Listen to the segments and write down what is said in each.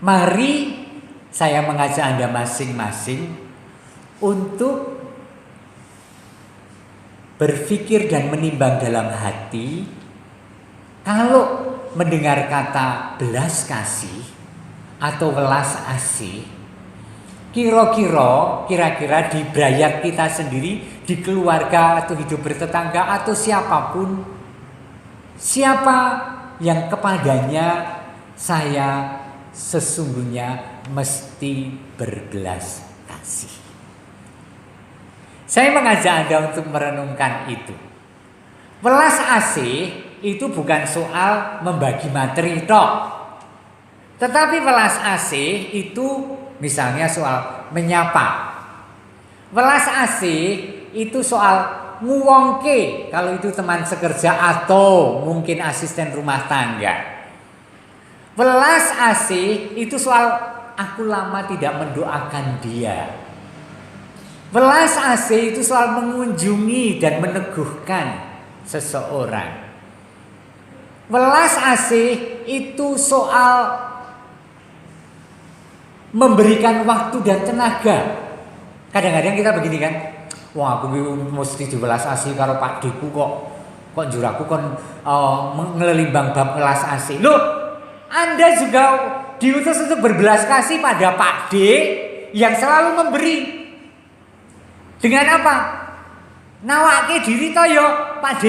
Mari saya mengajak Anda masing-masing untuk berpikir dan menimbang dalam hati, kalau mendengar kata belas kasih atau welas asih, kira-kira di brayat kita sendiri, di keluarga atau hidup bertetangga atau siapapun, siapa yang kepadanya saya sesungguhnya mesti berbelas kasih. Saya mengajak Anda untuk merenungkan itu. Welas asih itu bukan soal membagi materi tok. Tetapi welas asih itu misalnya soal menyapa. Welas asih itu soal nguwongke, kalau itu teman sekerja atau mungkin asisten rumah tangga. Welas asih itu soal aku lama tidak mendoakan dia. Welas asih itu soal mengunjungi dan meneguhkan seseorang. Welas asih itu soal memberikan waktu dan tenaga. Kadang-kadang kita begini kan, wah aku mesti diwelas asih karo Pak Deku kok juraku kon ngelelimbang bab welas asih. Loh, Anda juga diutus untuk berbelas kasih pada Pak D yang selalu memberi. Dengan apa? Nawake diri to yo Pak D.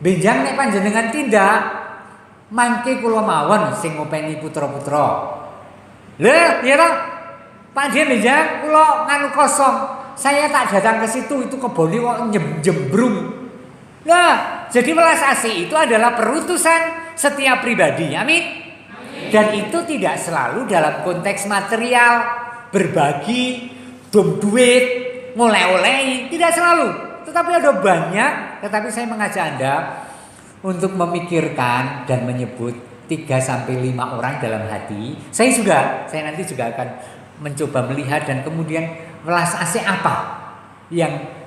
Benjang nek panjenengan tindak mangke kula mawon sing ngopeni putra-putra. Lha, ya toh? Pak D benjang kula nganu kosong. Saya tak datang ke situ, itu keboni kok jembrung. Nah, jadi welas asih itu adalah perutusan setiap pribadi. Amin. Dan itu tidak selalu dalam konteks material, berbagi, duit, ngoleh-olehi, tidak selalu. Tetapi ada banyak. Tetapi saya mengajak Anda untuk memikirkan dan menyebut 3-5 orang dalam hati. Saya nanti juga akan mencoba melihat dan kemudian welas asih apa yang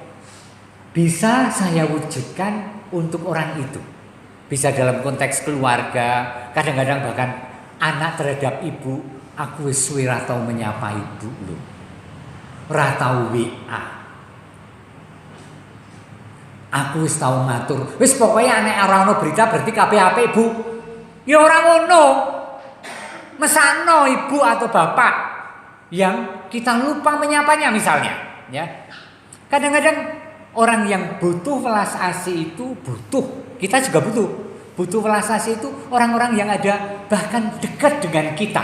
bisa saya wujudkan untuk orang itu. Bisa dalam konteks keluarga, kadang-kadang bahkan anak terhadap ibu. Aku wis suwe ra tau menyapa ibu lho. Ra tau WA. Aku wis tau matur. Wis pokoknya nek ora ono berita berarti kabeh apik, Bu. Ya ora ngono. Mesakno ibu atau bapak yang kita lupa menyapanya misalnya, ya. Kadang-kadang orang yang butuh welas asih itu kita juga butuh welas asih itu orang-orang yang ada bahkan dekat dengan kita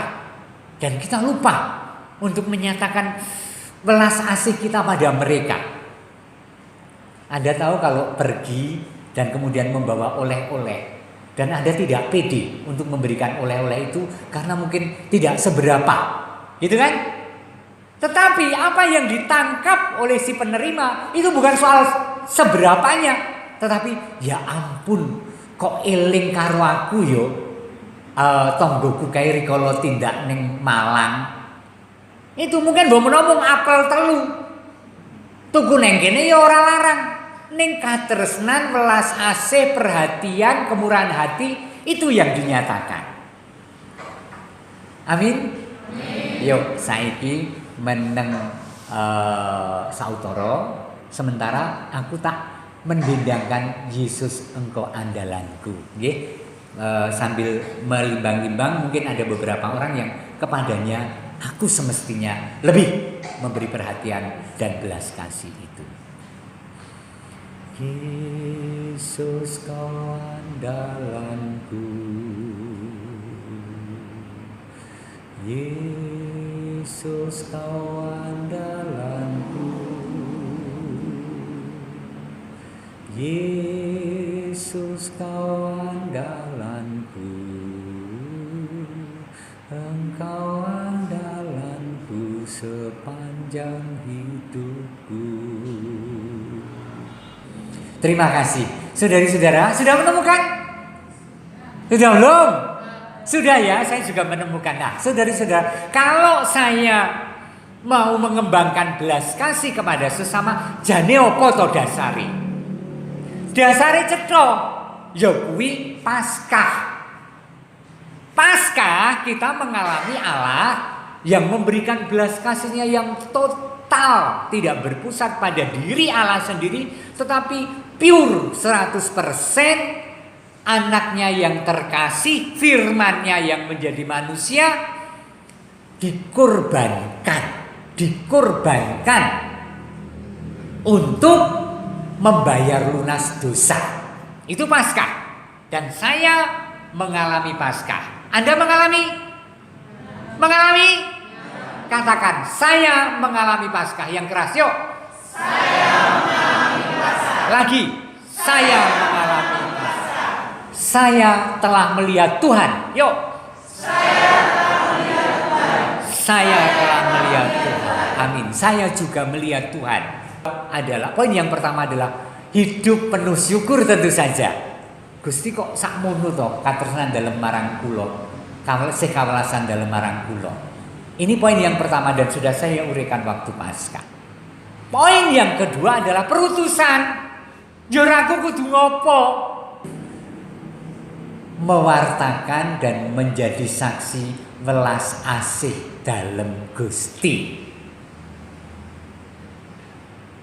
dan kita lupa untuk menyatakan welas asih kita pada mereka. Anda tahu kalau pergi dan kemudian membawa oleh-oleh dan Anda tidak pede untuk memberikan oleh-oleh itu karena mungkin tidak seberapa, gitu kan? Tetapi apa yang ditangkap oleh si penerima itu bukan soal seberapanya, tetapi ya ampun, kok eling karo aku yo, tonggoku kae rikala tindak ning Malang. Itu mungkin mbok menawa apel telu. Tuku neng kene ya ora larang. Ning katresnan, welas asih, perhatian, kemurahan hati itu yang dinyatakan. Amin. Yuk saiki meneng sautara, sementara aku tak mendendangkan Yesus engkau andalanku, nggih. Sambil melimbang-limbang, mungkin ada beberapa orang yang kepadanya aku semestinya lebih memberi perhatian dan belas kasih itu. Yesus kau andalanku, Yesus kau andalanku, Yesus kau andalanku, engkau andalanku sepanjang hidupku. Terima kasih. Saudari-saudara, sudah menemukan? Sudah belum? Sudah ya, saya juga menemukan. Nah, saudari-saudara, kalau saya mau mengembangkan belas kasih kepada sesama, jane opo to dasari? Dasari cetha, ya kuwi Paskah. Pasca kita mengalami Allah yang memberikan belas kasihnya yang total, tidak berpusat pada diri Allah sendiri, tetapi pure 100%. Anaknya yang terkasih, firman-Nya yang menjadi manusia, dikorbankan untuk membayar lunas dosa. Itu Paskah. Dan saya mengalami Paskah. Anda mengalami? Katakan, saya mengalami Paskah. Yang keras, yuk. Saya mengalami Paskah. Lagi, saya mengalami Paskah. Saya telah melihat Tuhan. Yuk. Saya telah melihat Tuhan. Saya telah melihat Tuhan. Amin. Saya juga melihat Tuhan. Poin yang pertama adalah hidup penuh syukur tentu saja. Gusti kok sakmono to katresnan dalem marang kula. Kawelasan dalem marang kula. Ini poin yang pertama dan sudah saya uraikan waktu Paskah. Poin yang kedua adalah perutusan. Yo aku kudu ngopo? Mewartakan dan menjadi saksi welas asih dalem Gusti.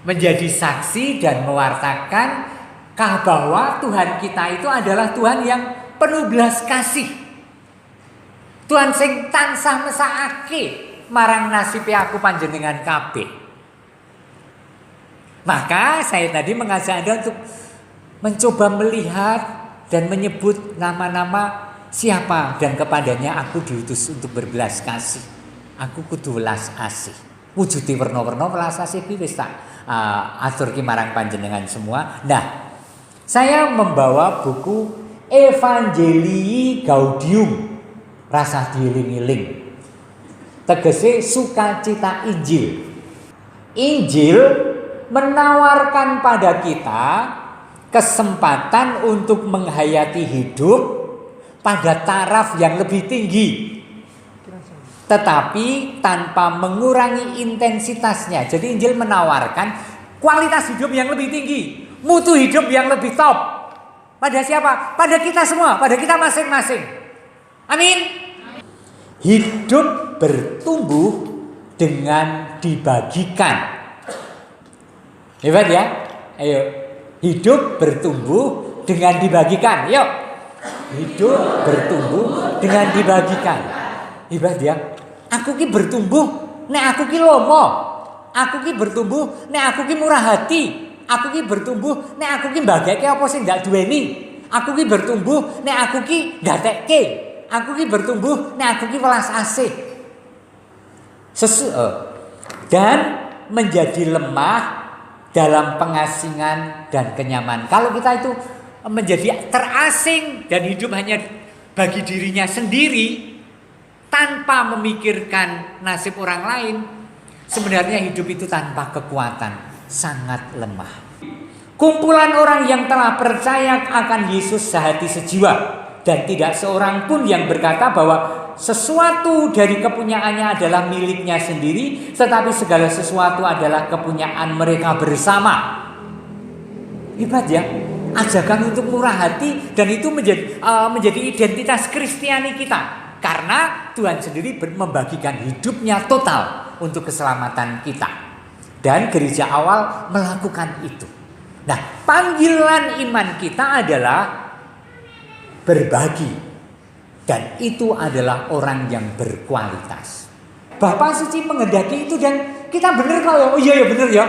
Menjadi saksi dan mewartakan bahwa Tuhan kita itu adalah Tuhan yang penuh belas kasih. Tuhan sing tansah mesakake marang nasibe aku panjenengan kabeh. Maka saya tadi mengajak Anda untuk mencoba melihat dan menyebut nama-nama siapa dan kepadanya aku diutus untuk berbelas kasih. Aku kudu welas asih. Wujude werna-werna welas asih kuwi wis tak aturke marang panjenengan semua. Nah, saya membawa buku Evangelii Gaudium, rasa dieling-eling. Tegese sukacita Injil. Injil menawarkan pada kita kesempatan untuk menghayati hidup pada taraf yang lebih tinggi, tetapi tanpa mengurangi intensitasnya. Jadi Injil menawarkan kualitas hidup yang lebih tinggi, mutu hidup yang lebih top. Pada siapa? Pada kita semua, pada kita masing-masing. Amin. Hidup bertumbuh dengan dibagikan. Hebat ya? Ayo. Hidup bertumbuh dengan dibagikan. Yuk. Hidup bertumbuh dengan dibagikan. Hebat ya. Aku ki bertumbuh nek aku ki lomo. Aku ki bertumbuh nek aku ki murah hati. Aku ki bertumbuh nek aku ki mbageke apa sing ndak duweni. Aku ki bertumbuh nek aku ki ndatekke. Aku ki bertumbuh nek aku ki welas asih. Dan menjadi lemah dalam pengasingan dan kenyamanan. Kalau kita itu menjadi terasing dan hidup hanya bagi dirinya sendiri tanpa memikirkan nasib orang lain, sebenarnya hidup itu tanpa kekuatan, sangat lemah. Kumpulan orang yang telah percaya akan Yesus sehati sejiwa dan tidak seorang pun yang berkata bahwa sesuatu dari kepunyaannya adalah miliknya sendiri, tetapi segala sesuatu adalah kepunyaan mereka bersama. Hebat ya, ajakan untuk murah hati, dan itu menjadi identitas Kristiani kita. Karena Tuhan sendiri membagikan hidupnya total untuk keselamatan kita. Dan gereja awal melakukan itu. Nah, panggilan iman kita adalah berbagi. Dan itu adalah orang yang berkualitas. Bapak Suci menghendaki itu dan kita bener kok. Oh iya ya bener ya.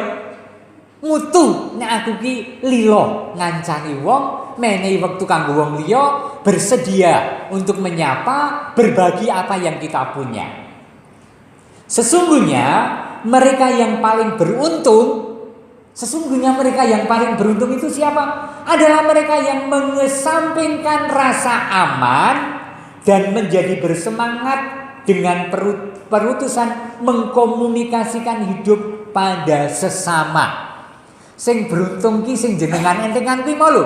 Mutu nek aku ki lilo ngancani wong, menehi wektu kanggo wong liya, bersedia untuk menyapa, berbagi apa yang kita punya. Sesungguhnya mereka yang paling beruntung itu siapa? Adalah mereka yang mengesampingkan rasa aman dan menjadi bersemangat dengan perutusan mengkomunikasikan hidup pada sesama. Sing beruntung ki sing jenengan entengan kuwi mau lho.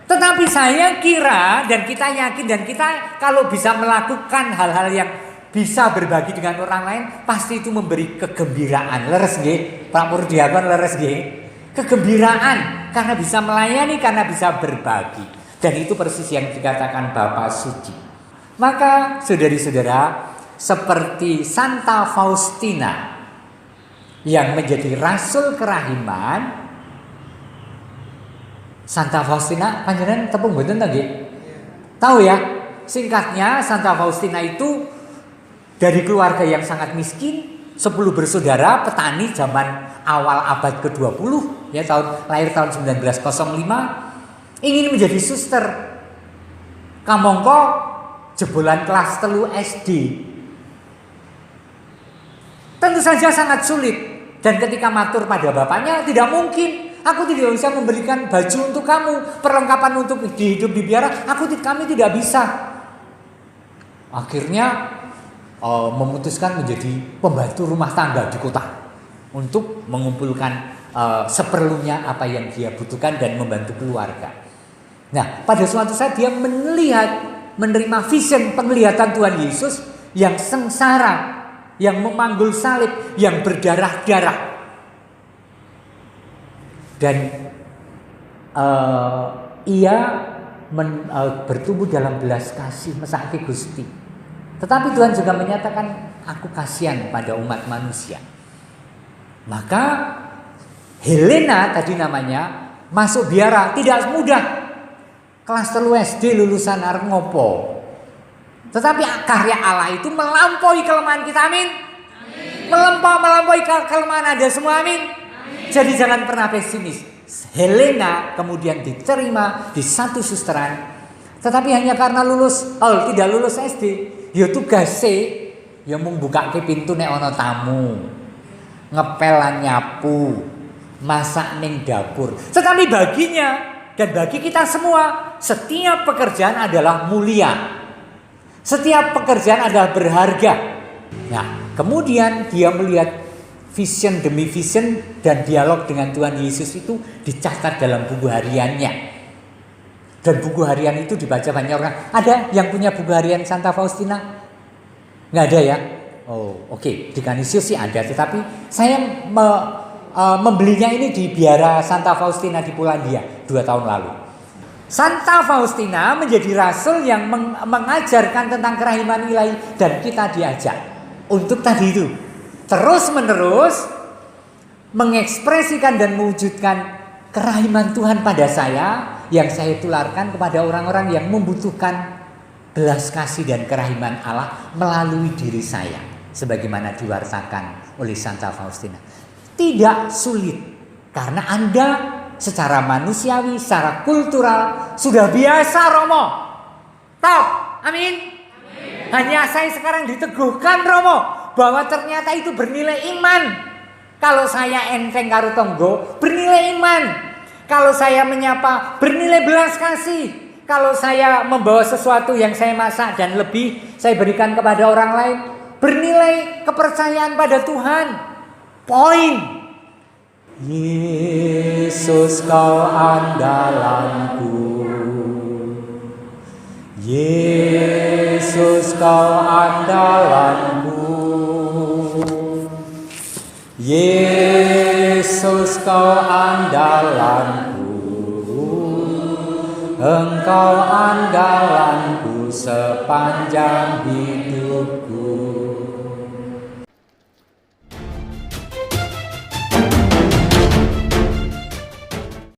Tetapi saya kira dan kita yakin dan kita kalau bisa melakukan hal-hal yang bisa berbagi dengan orang lain, pasti itu memberi kegembiraan. Leres nggih, Pak Murdiakon leres nggih. Kegembiraan karena bisa melayani, karena bisa berbagi. Dan itu persis yang dikatakan Bapa Suci. Maka saudari-saudara, seperti Santa Faustina yang menjadi rasul kerahiman, Santa Faustina panjenengan tepung mboten ta nggih? Tahu ya? Singkatnya, Santa Faustina itu dari keluarga yang sangat miskin, 10 bersaudara, petani zaman awal abad ke-20, ya lahir tahun 1905, ingin menjadi suster. Kamangka jebolan kelas 3 SD. Tentu saja sangat sulit, dan ketika matur pada bapaknya, tidak mungkin, aku tidak bisa memberikan baju untuk kamu, perlengkapan untuk hidup di biara, kami tidak bisa. Akhirnya memutuskan menjadi pembantu rumah tangga di kota untuk mengumpulkan seperlunya apa yang dia butuhkan dan membantu keluarga. Nah, pada suatu saat dia menerima vision penglihatan Tuhan Yesus yang sengsara, yang memanggul salib, yang berdarah-darah. Dan ia bertumbuh dalam belas kasih mesake Gusti. Tetapi Tuhan juga menyatakan, aku kasihan pada umat manusia. Maka Helena tadi namanya masuk biara tidak mudah. Kelas 3 SD lulusan arep ngopo. Tetapi karya Allah itu melampaui kelemahan kita, amin. Melampaui kelemahan Anda semua, amin. Jadi jangan pernah pesimis. Helena kemudian diterima di satu susteran, tetapi hanya karena tidak lulus SD. Ya tugase ya mung bukake pintu nek ana tamu, ngepel lan nyapu, masak ning dapur. Tetapi baginya dan bagi kita semua, setiap pekerjaan adalah mulia. Setiap pekerjaan adalah berharga. Nah, kemudian dia melihat vision demi vision dan dialog dengan Tuhan Yesus itu dicatat dalam buku hariannya. Dan buku harian itu dibaca banyak orang. Ada yang punya buku harian Santa Faustina? Nggak ada ya? Oh, oke. Di Canisius sih ada. Tetapi saya membelinya ini di biara Santa Faustina di Polandia 2 tahun lalu. Santa Faustina menjadi rasul yang mengajarkan tentang kerahiman ilahi. Dan kita diajak untuk tadi itu terus menerus mengekspresikan dan mewujudkan kerahiman Tuhan pada saya, yang saya tularkan kepada orang-orang yang membutuhkan belas kasih dan kerahiman Allah melalui diri saya, sebagaimana diwartakan oleh Santa Faustina. Tidak sulit, karena Anda secara manusiawi, secara kultural sudah biasa Romo. Top, amin. Hanya saya sekarang diteguhkan Romo bahwa ternyata itu bernilai iman. Kalau saya enteng karo tonggo, bernilai iman. Kalau saya menyapa, bernilai belas kasih. Kalau saya membawa sesuatu yang saya masak dan lebih saya berikan kepada orang lain, bernilai kepercayaan pada Tuhan. Poin. Yesus kau andalanku, Yesus kau andalanku, Yesus kau andalanku, Engkau andalanku sepanjang hidup.